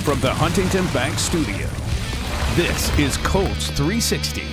From the Huntington Bank Studio, this is Colts 360.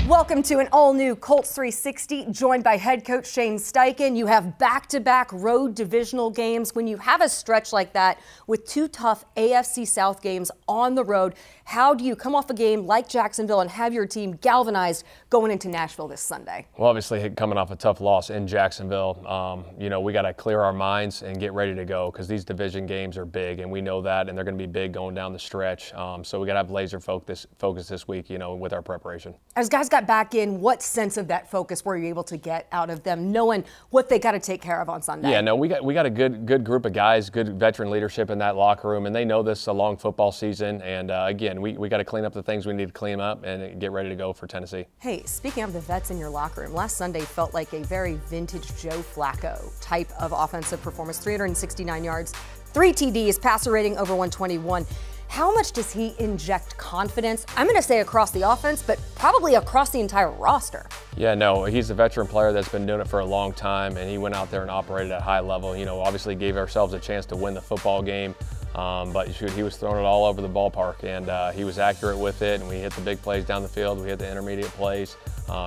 Welcome to an all-new Colts 360, joined by head coach Shane Steichen. You have back-to-back road divisional games. When you have a stretch like that with two tough AFC South games on the road, how do you come off a game like Jacksonville and have your team galvanized going into Nashville this Sunday? Well, obviously coming off a tough loss in Jacksonville, we got to clear our minds and get ready to go because these division games are big, and we know that, and they're going to be big going down the stretch. So we got to have laser focus this week, with our preparation. As guys got back in, what sense of that focus were you able to get out of them, knowing what they got to take care of on Sunday? Yeah, no, we got a good group of guys, good veteran leadership in that locker room, and they know this is a long football season. And again, we got to clean up the things we need to clean up and get ready to go for Tennessee. Hey, speaking of the vets in your locker room, last Sunday felt like a very vintage Joe Flacco type of offensive performance. 369 yards, 3 TDs, passer rating over 121. How much does he inject confidence? I'm going to say across the offense, but probably across the entire roster. Yeah, no, he's a veteran player that's been doing it for a long time, and he went out there and operated at a high level. Obviously gave ourselves a chance to win the football game, but shoot, he was throwing it all over the ballpark, and he was accurate with it, and we hit the big plays down the field. We hit the intermediate plays.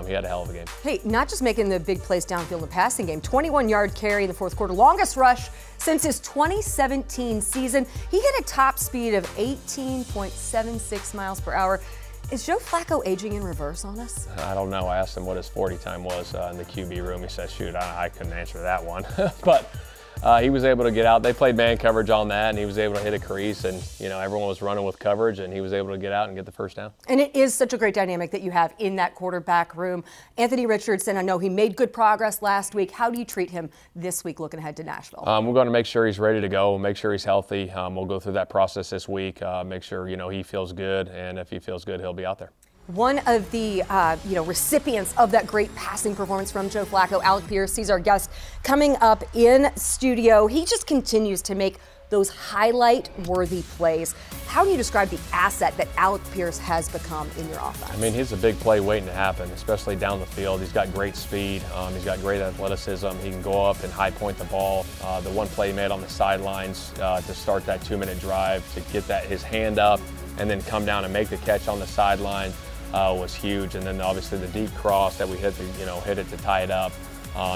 He had a hell of a game. Hey, not just making the big plays downfield in the passing game, 21-yard carry in the fourth quarter, longest rush since his 2017 season. He hit a top speed of 18.76 miles per hour. Is Joe Flacco aging in reverse on us? I don't know. I asked him what his 40 time was in the QB room. He said, shoot, I couldn't answer that one. But he was able to get out. They played man coverage on that, and he was able to hit a crease, and everyone was running with coverage, and he was able to get out and get the first down. And it is such a great dynamic that you have in that quarterback room. Anthony Richardson, I know he made good progress last week. How do you treat him this week looking ahead to Nashville? We're going to make sure he's ready to go, make sure he's healthy. We'll go through that process this week, make sure he feels good, and if he feels good, he'll be out there. One of the recipients of that great passing performance from Joe Flacco, Alec Pierce, he's our guest coming up in studio. He just continues to make those highlight-worthy plays. How do you describe the asset that Alec Pierce has become in your offense? I mean, he's a big play waiting to happen, especially down the field. He's got great speed. He's got great athleticism. He can go up and high point the ball. The one play he made on the sidelines to start that 2-minute drive, to get his hand up and then come down and make the catch on the sideline was huge. And then obviously the deep cross that we hit it to tie it up.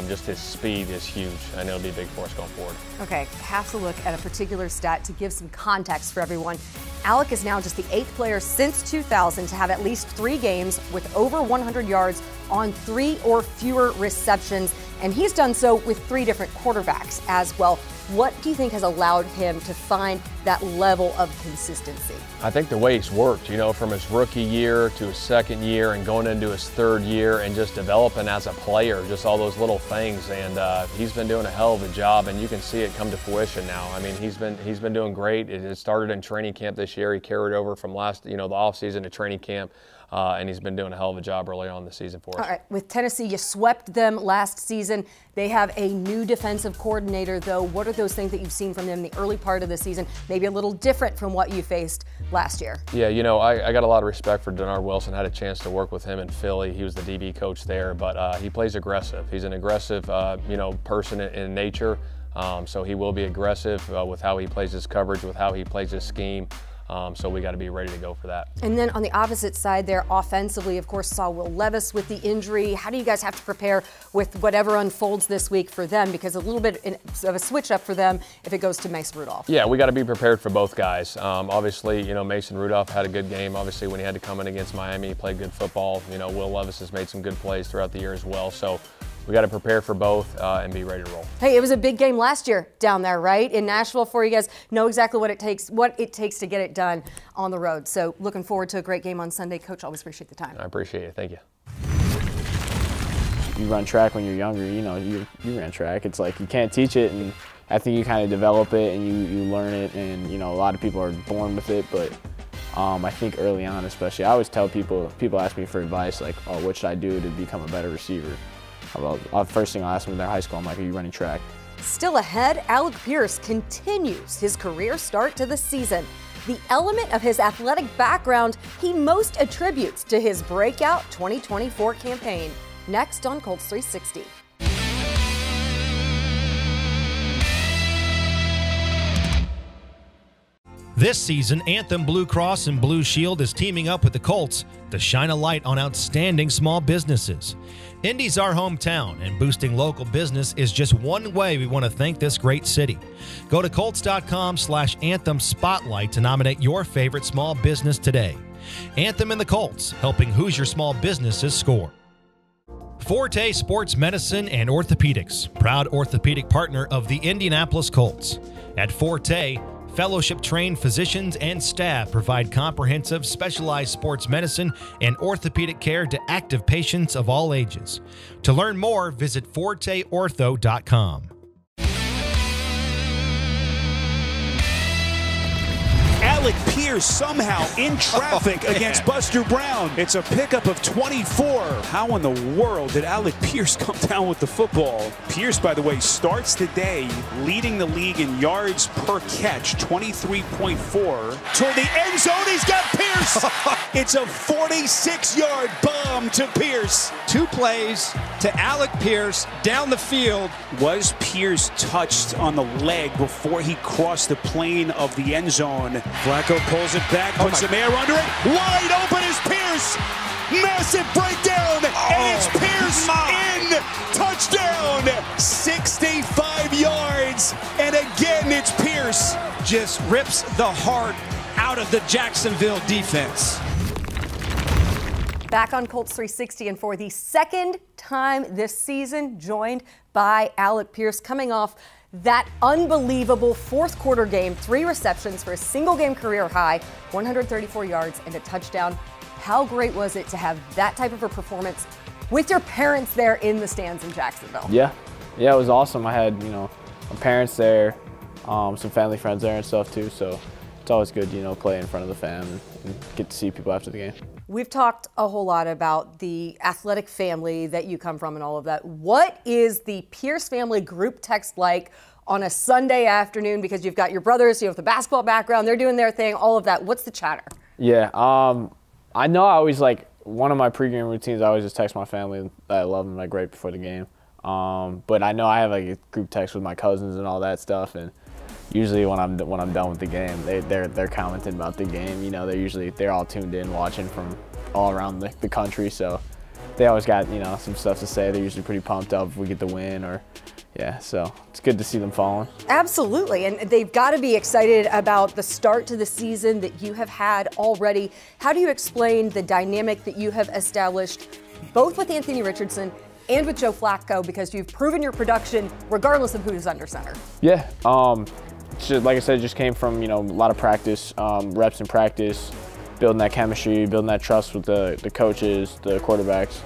Just his speed is huge, and it'll be big for us going forward. Okay, have to look at a particular stat to give some context for everyone. Alec is now just the 8th player since 2000 to have at least 3 games with over 100 yards on 3 or fewer receptions, and he's done so with 3 different quarterbacks as well. What do you think has allowed him to find that level of consistency? I think the way he's worked, from his rookie year to his second year and going into his 3rd year and just developing as a player, just all those little things. And he's been doing a hell of a job, and you can see it come to fruition now. I mean, he's been doing great. It started in training camp this year. He carried over from the offseason to training camp. And he's been doing a hell of a job early on in the season for us. All right, with Tennessee, you swept them last season. They have a new defensive coordinator, though. What are those things that you've seen from them in the early part of the season, maybe a little different from what you faced last year? Yeah, I got a lot of respect for Denard Wilson. Had a chance to work with him in Philly. He was the DB coach there, but he plays aggressive. He's an aggressive, person in nature. So he will be aggressive with how he plays his coverage, with how he plays his scheme. So we got to be ready to go for that. And then on the opposite side there, offensively, of course, saw Will Levis with the injury. How do you guys have to prepare with whatever unfolds this week for them? Because a little bit of a switch up for them if it goes to Mason Rudolph. Yeah, we got to be prepared for both guys. Obviously, Mason Rudolph had a good game. Obviously, when he had to come in against Miami, he played good football. Will Levis has made some good plays throughout the year as well. So we got to prepare for both and be ready to roll. Hey, it was a big game last year down there, right? In Nashville for you guys. Know exactly what it takes to get it done on the road. So looking forward to a great game on Sunday. Coach, always appreciate the time. I appreciate it. Thank you. You run track when you're younger, you ran track. It's like you can't teach it, and I think you kind of develop it and you learn it, and a lot of people are born with it, but I think early on especially, I always tell people ask me for advice like, oh, what should I do to become a better receiver? First thing I ask them in their high school, I'm like, are you running track? Still ahead, Alec Pierce continues his career start to the season. The element of his athletic background he most attributes to his breakout 2024 campaign. Next on Colts 360. This season, Anthem Blue Cross and Blue Shield is teaming up with the Colts to shine a light on outstanding small businesses. Indy's our hometown, and boosting local business is just one way we want to thank this great city. Go to Colts.com/Anthem Spotlight to nominate your favorite small business today. Anthem and the Colts, helping Hoosier small businesses score. Forte Sports Medicine and Orthopedics, proud orthopedic partner of the Indianapolis Colts. At Forte, fellowship-trained physicians and staff provide comprehensive, specialized sports medicine and orthopedic care to active patients of all ages. To learn more, visit forteortho.com. Alec Pierce somehow in traffic against Buster Brown. It's a pickup of 24. How in the world did Alec Pierce come down with the football? Pierce, by the way, starts today leading the league in yards per catch, 23.4. Toward the end zone, he's got Pierce. It's a 46-yard bomb to Pierce. 2 plays to Alec Pierce down the field. Was Pierce touched on the leg before he crossed the plane of the end zone? Flacco pulls it back, puts some air under it. Wide open is Pierce. Massive breakdown, and it's Pierce in. Touchdown. 65 yards, and again it's Pierce. Just rips the heart out of the Jacksonville defense. Back on Colts 360, and for the second time this season, joined by Alec Pierce, coming off that unbelievable fourth quarter game, 3 receptions for a single game career high, 134 yards and a touchdown. How great was it to have that type of a performance with your parents there in the stands in Jacksonville? Yeah, it was awesome. I had, my parents there, some family friends there and stuff too, so it's always good, play in front of the fam and get to see people after the game. We've talked a whole lot about the athletic family that you come from and all of that. What is the Pierce family group text like on a Sunday afternoon? Because you've got your brothers, you have the basketball background, they're doing their thing, all of that. What's the chatter? Yeah, I know I always one of my pregame routines, I always just text my family that I love them right before the game. But I know I have a group text with my cousins and all that stuff, and usually when I'm done with the game, they're commenting about the game. They're all tuned in, watching from all around the country. So they always got some stuff to say. They're usually pretty pumped up if we get the win, so it's good to see them following. Absolutely, and they've got to be excited about the start to the season that you have had already. How do you explain the dynamic that you have established, both with Anthony Richardson and with Joe Flacco, because you've proven your production regardless of who's under center? Yeah. Like I said, it just came from, a lot of practice, reps in practice, building that chemistry, building that trust with the coaches, the quarterbacks.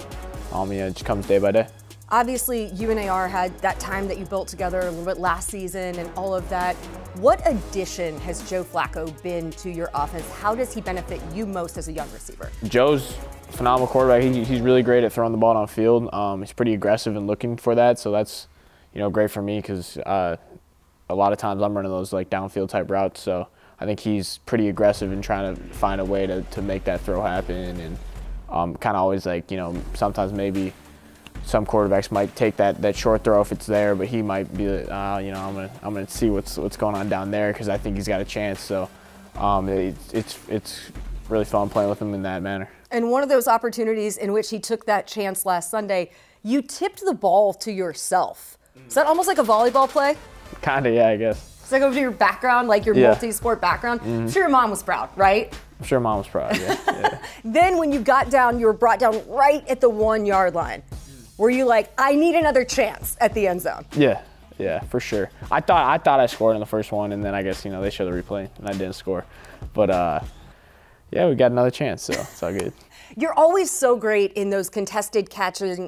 It just comes day by day. Obviously, you and AR had that time that you built together a little bit last season and all of that. What addition has Joe Flacco been to your offense? How does he benefit you most as a young receiver? Joe's a phenomenal quarterback. He's really great at throwing the ball downfield. He's pretty aggressive and looking for that, so that's, great for me because a lot of times I'm running those downfield type routes, so I think he's pretty aggressive in trying to find a way to make that throw happen, and kind of always sometimes maybe some quarterbacks might take that short throw if it's there, but he might be I'm gonna see what's going on down there because I think he's got a chance. So it's really fun playing with him in that manner. And one of those opportunities in which he took that chance last Sunday, you tipped the ball to yourself. Is that almost like a volleyball play? Kinda, yeah, I guess. It's like over to your background, your multi-sport background. Mm-hmm. I'm sure your mom was proud, right? I'm sure mom was proud, yeah. Then when you got down, you were brought down right at the 1-yard line. Were you like, I need another chance at the end zone? Yeah, for sure. I thought I scored in the first one, and then I guess, they showed the replay, and I didn't score. But, we got another chance, so it's all good. You're always so great in those contested catches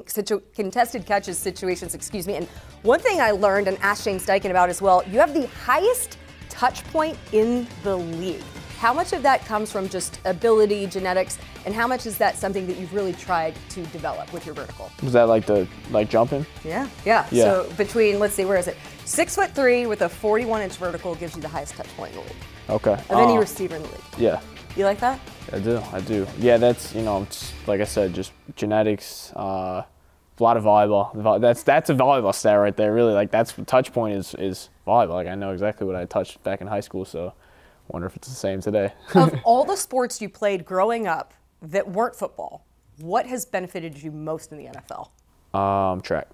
situations, and one thing I learned and asked Shane Steichen about as well, you have the highest touch point in the league. How much of that comes from just ability, genetics, and how much is that something that you've really tried to develop with your vertical? Was that jumping? Yeah. So between, let's see, where is it? 6'3" with a 41-inch vertical gives you the highest touch point in the league. Okay. Of any receiver in the league. Yeah. You like that? I do. Yeah, that's, it's, like I said, just genetics, a lot of volleyball. That's a volleyball stat right there, really. That's touch point is volleyball. I know exactly what I touched back in high school, so Wonder if it's the same today. Of all the sports you played growing up that weren't football, what has benefited you most in the NFL? Track.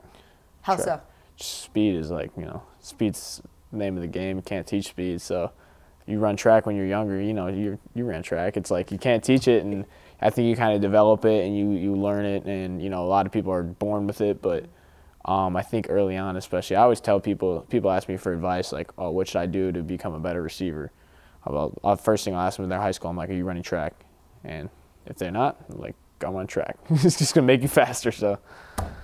How so? Speed is like, speed's the name of the game. You can't teach speed. So you run track when you're younger, you ran track. It's like you can't teach it, and I think you kind of develop it and you learn it, and a lot of people are born with it, but I think early on especially, I always tell people ask me for advice like, oh, what should I do to become a better receiver? First thing I'll ask them in their high school, I'm like, are you running track? And if they're not, I'm like, go on track. It's just going to make you faster. So,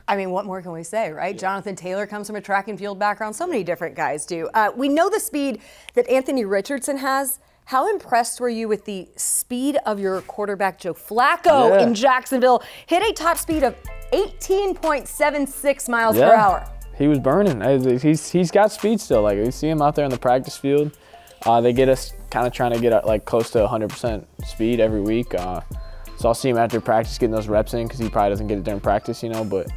I mean, what more can we say, right? Yeah. Jonathan Taylor comes from a track and field background. So many different guys do. We know the speed that Anthony Richardson has. How impressed were you with the speed of your quarterback, Joe Flacco, in Jacksonville? Hit a top speed of 18.76 miles per hour. He was burning. He's got speed still. Like, you see him out there in the practice field. They get us kind of trying to get like close to 100% speed every week. So I'll see him after practice getting those reps in because he probably doesn't get it during practice, But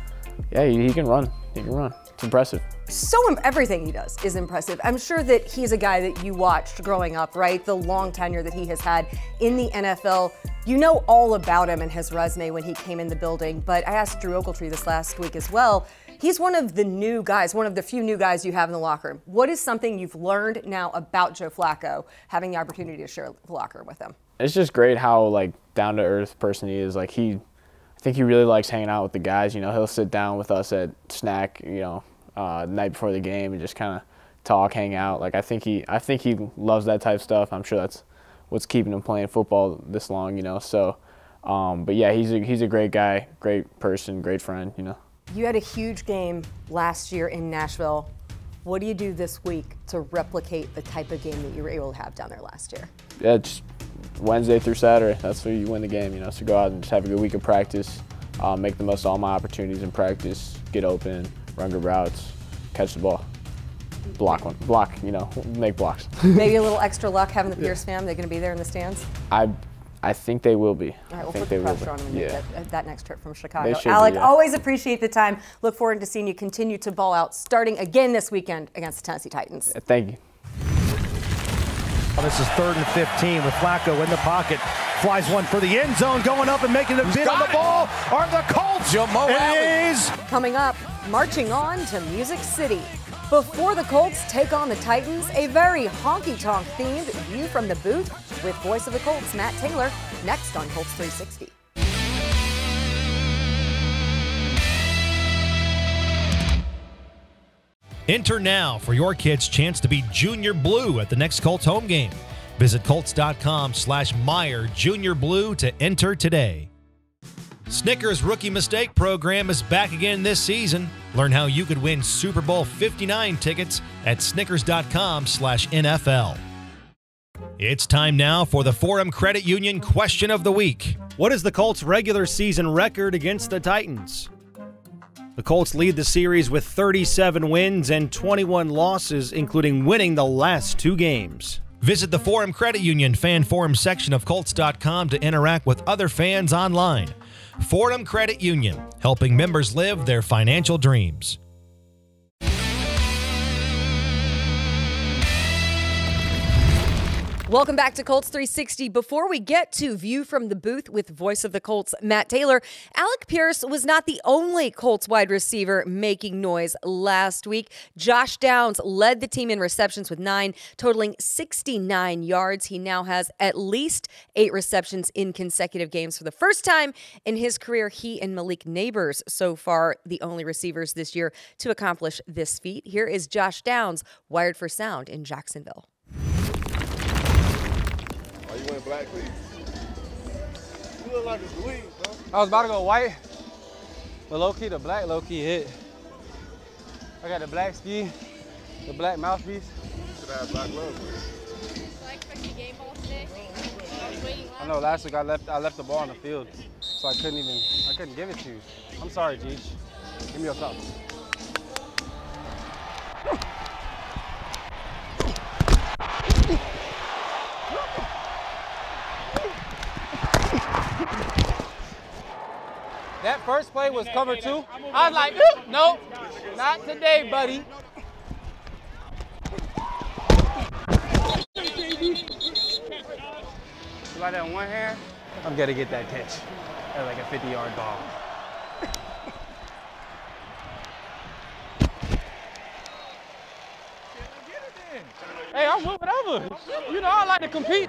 yeah, he can run. He can run. It's impressive. So everything he does is impressive. I'm sure that he's a guy that you watched growing up, right? The long tenure that he has had in the NFL. You know all about him and his resume when he came in the building. But I asked Drew Ogletree this last week as well. He's one of the new guys, one of the few new guys you have in the locker room. What is something you've learned now about Joe Flacco, having the opportunity to share the locker room with him? It's just great how down-to-earth person he is. I think he really likes hanging out with the guys. He'll sit down with us at snack, the night before the game and just kind of talk, hang out. I think he loves that type of stuff. I'm sure that's what's keeping him playing football this long, So, but yeah, he's a great guy, great person, great friend, You had a huge game last year in Nashville. What do you do this week to replicate the type of game that you were able to have down there last year? Yeah, just Wednesday through Saturday. That's where you win the game, So go out and just have a good week of practice, make the most of all my opportunities in practice, get open, run good routes, catch the ball, block, make blocks. Maybe a little extra luck having the Pierce fam. They're going to be there in the stands? I think they will be. All right, we'll put the pressure on them and make that next trip from Chicago. Alec, always appreciate the time. Look forward to seeing you continue to ball out, starting again this weekend against the Tennessee Titans. Thank you. Well, this is 3rd and 15 with Flacco in the pocket. Flies one for the end zone, going up and making a bid on the ball are the Colts. It is coming up, marching on to Music City. Before the Colts take on the Titans, a very honky-tonk themed view from the booth with voice of the Colts, Matt Taylor, next on Colts 360. Enter now for your kid's chance to be Junior Blue at the next Colts home game. Visit Colts.com/Meyer Junior Blue to enter today. Snickers Rookie Mistake Program is back again this season. Learn how you could win Super Bowl 59 tickets at Snickers.com/NFL. It's time now for the Forum Credit Union Question of the Week. What is the Colts' regular season record against the Titans? The Colts lead the series with 37 wins and 21 losses, including winning the last 2 games. Visit the Forum Credit Union fan forum section of Colts.com to interact with other fans online. Forum Credit Union, helping members live their financial dreams. Welcome back to Colts 360. Before we get to View from the Booth with voice of the Colts, Matt Taylor, Alec Pierce was not the only Colts wide receiver making noise last week. Josh Downs led the team in receptions with 9, totaling 69 yards. He now has at least 8 receptions in consecutive games. For the first time in his career, he and Malik Neighbors so far the only receivers this year to accomplish this feat. Here is Josh Downs, Wired for Sound in Jacksonville. You went black, please. You look like a dweeb, bro. I was about to go white, but low-key, the black low-key hit. I got the black ski, the black mouthpiece. You should have black gloves. I expect the game ball today. I know last week I left the ball on the field, so I couldn't give it to you. I'm sorry, Jeech. Give me your cup. That first play was cover 2. I was like, nope, not today, buddy. like that in one hand, I'm going to get that catch. That's like a 50-yard ball. Hey, I'm with whatever. You know, I like to compete.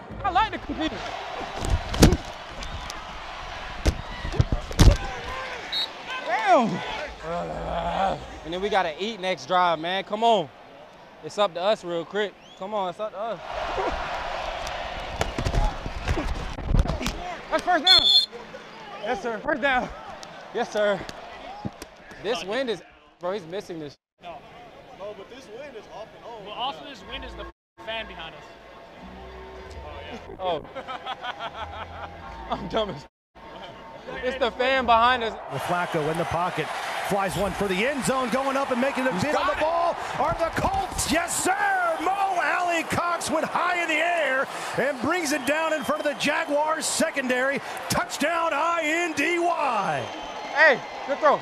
Damn. And then we got to eat next drive, man. Come on. It's up to us real quick. Come on, it's up to us. That's first down. Yes, sir. First down. Yes, sir. This wind is, bro, he's missing this. No, but this wind is off and on. Well, also this wind is the fan behind us. Oh. I'm dumb as. It's the fan behind us. With Flacco in the pocket. Flies one for the end zone, going up and making a bid on the ball. Are the Colts? Yes, sir! Alec went high in the air and brings it down in front of the Jaguars secondary. Touchdown, INDY. Hey, good throw.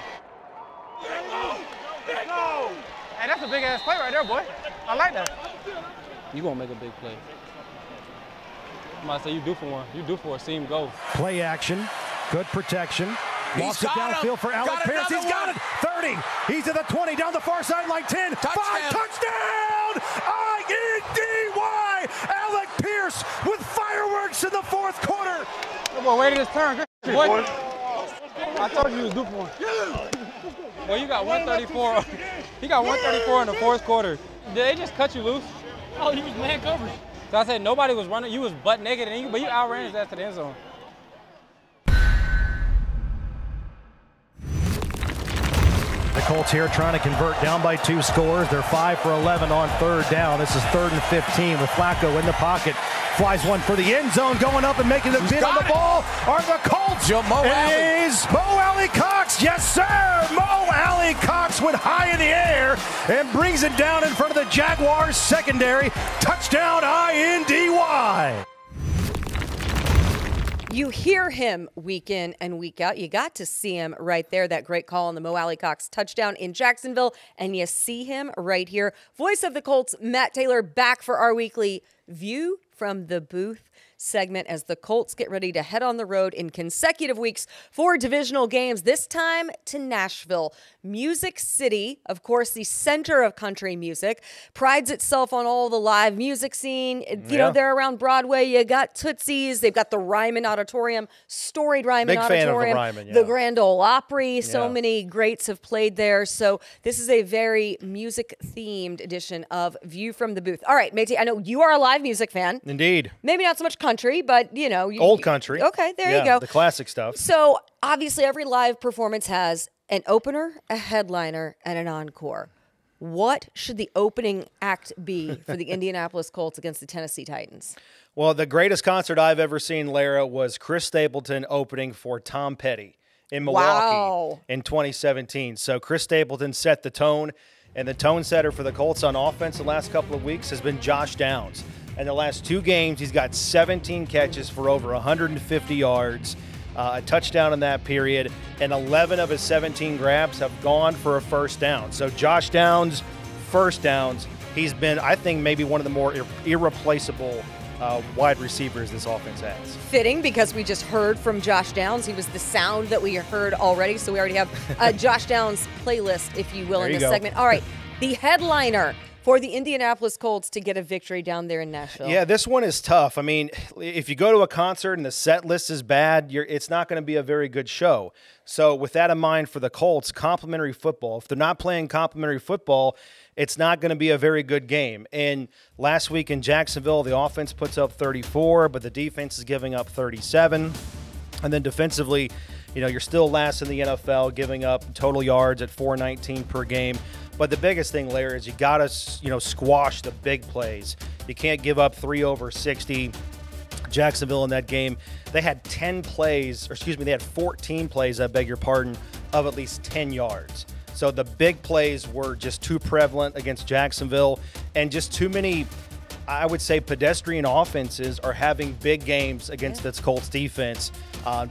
Hey, that's a big-ass play right there, boy. I like that. You gonna make a big play. I might say you due for one. You due for a seam go. Play action, good protection. Lost it downfield for Alec Pierce. He's got it. 30. He's at the 20. Down the far side, like 10. Touchdown. 5. Touchdown. INDY. Alec Pierce with fireworks in the fourth quarter. Come on, wait his turn. Boy. I told you he was due for one. Well, you got 134. He got 134 in the fourth quarter. Did they just cut you loose? Oh, he was man coverage. So I said nobody was running. You was butt naked, but you outran his ass to the end zone. The Colts here trying to convert down by 2 scores. They're 5 for 11 on third down. This is 3rd and 15 with Flacco in the pocket. Flies one for the end zone, going up and making a bid on the ball. Are the Colts? It is Mo Alley Cox. Yes, sir. Mo Alley Cox went high in the air and brings it down in front of the Jaguars secondary. Touchdown, INDY. You hear him week in and week out. You got to see him right there, that great call on the Mo Alley Cox touchdown in Jacksonville. And you see him right here. Voice of the Colts, Matt Taylor, back for our weekly View from the Booth segment as the Colts get ready to head on the road in consecutive weeks for divisional games, this time to Nashville. Music City, of course, the center of country music, prides itself on all the live music scene. You know, they're around Broadway. You got Tootsie's. They've got the Ryman Auditorium, storied Ryman Auditorium. Big fan of the Ryman, yeah. The Grand Ole Opry. So many greats have played there. So this is a very music-themed edition of View from the Booth. All right, Matey, I know you are a live music fan. Indeed. Maybe not so much country, but, you know. Old country. Okay, there you go. The classic stuff. So, obviously, every live performance has an opener, a headliner, and an encore. What should the opening act be for the Indianapolis Colts against the Tennessee Titans? Well, the greatest concert I've ever seen, Lara, was Chris Stapleton opening for Tom Petty in Milwaukee in 2017. So Chris Stapleton set the tone, and the tone setter for the Colts on offense the last couple of weeks has been Josh Downs. In the last 2 games, he's got 17 catches for over 150 yards, a touchdown in that period, and 11 of his 17 grabs have gone for a first down. So Josh Downs, first downs, he's been, I think, maybe one of the more irreplaceable wide receivers this offense has. Fitting, because we just heard from Josh Downs. He was the sound that we heard already, so we already have a Josh Downs playlist, if you will, in this segment. All right, the headliner for the Indianapolis Colts to get a victory down there in Nashville. Yeah, this one is tough. I mean, if you go to a concert and the set list is bad, it's not going to be a very good show. So with that in mind for the Colts, complimentary football. If they're not playing complimentary football, it's not going to be a very good game. And last week in Jacksonville, the offense puts up 34, but the defense is giving up 37. And then defensively, you know, you're still last in the NFL, giving up total yards at 419 per game. But the biggest thing, Larry, is you got to, you know, squash the big plays. You can't give up 3 over 60. Jacksonville in that game, they had 10 plays, or excuse me, they had 14 plays, I beg your pardon, of at least 10 yards. So the big plays were just too prevalent against Jacksonville, and just too many, I would say, pedestrian offenses are having big games against this Colts defense.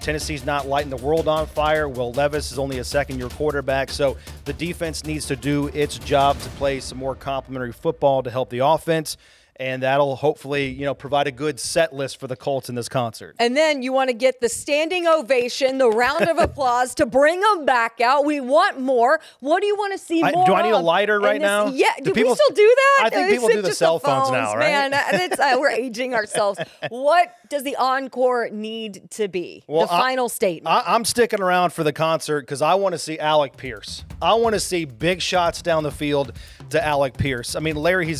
Tennessee's not lighting the world on fire. Will Levis is only a second-year quarterback, so the defense needs to do its job to play some more complimentary football to help the offense. and that'll hopefully, provide a good set list for the Colts in this concert. And then you want to get the standing ovation, the round of applause to bring them back out. We want more. What do you want to see more Do I need a of? lighter right now? Yeah. Do people we still do that? I think people do the cell phones now, right? Man, we're aging ourselves. What does the encore need to be? Well, the final statement. I'm sticking around for the concert because I want to see Alec Pierce. I want to see big shots down the field to Alec Pierce. I mean, Larry, he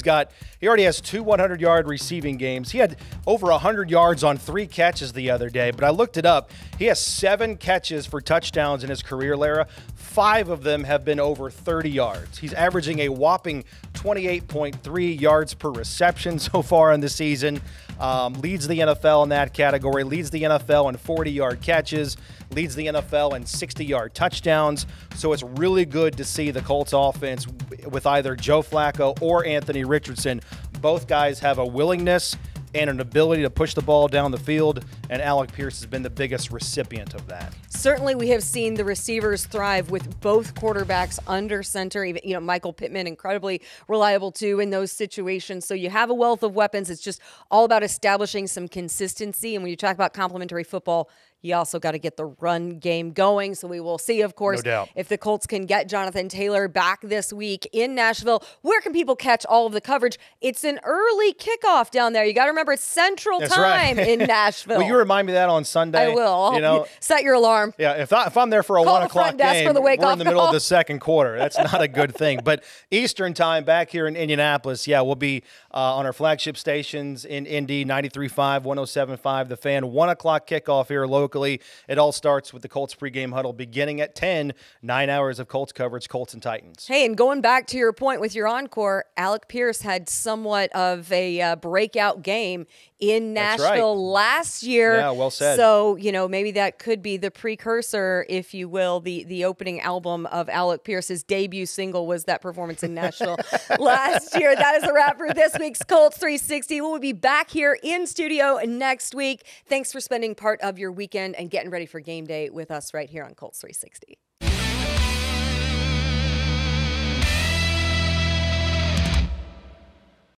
already has 2 100-yard receiving games. He had over 100 yards on 3 catches the other day, but I looked it up. He has 7 catches for touchdowns in his career, Lara. 5 of them have been over 30 yards. He's averaging a whopping 28.3 yards per reception so far in the season. Leads the NFL in that category, leads the NFL in 40-yard catches, leads the NFL in 60-yard touchdowns. So it's really good to see the Colts offense with either Joe Flacco or Anthony Richardson. Both guys have a willingness and an ability to push the ball down the field, and Alec Pierce has been the biggest recipient of that. Certainly, we have seen the receivers thrive with both quarterbacks under center. Even, Michael Pittman, incredibly reliable too in those situations. So you have a wealth of weapons. It's just all about establishing some consistency. And when you talk about complementary football, you also got to get the run game going. So we will see, of course, if the Colts can get Jonathan Taylor back this week in Nashville. Where can people catch all of the coverage? It's an early kickoff down there. You got to remember it's Central Time in Nashville. Will you remind me that on Sunday? I will. Set your alarm. Yeah, if I'm there for a 1 o'clock game, we're in the middle of the second quarter. That's not a good thing. But Eastern Time back here in Indianapolis, we'll be on our flagship stations in Indy, 93.5, 107.5, The Fan. 1 o'clock kickoff here locally. It all starts with the Colts pregame huddle beginning at 10, 9 hours of Colts coverage, Colts and Titans. Hey, and going back to your point with your encore, Alec Pierce had somewhat of a breakout game in Nashville last year. Yeah, well said. So, maybe that could be the precursor, if you will. The opening album of Alec Pierce's debut single was that performance in Nashville last year. That is a wrap for this week's Colts 360. We'll be back here in studio next week. Thanks for spending part of your weekend and getting ready for game day with us right here on Colts 360.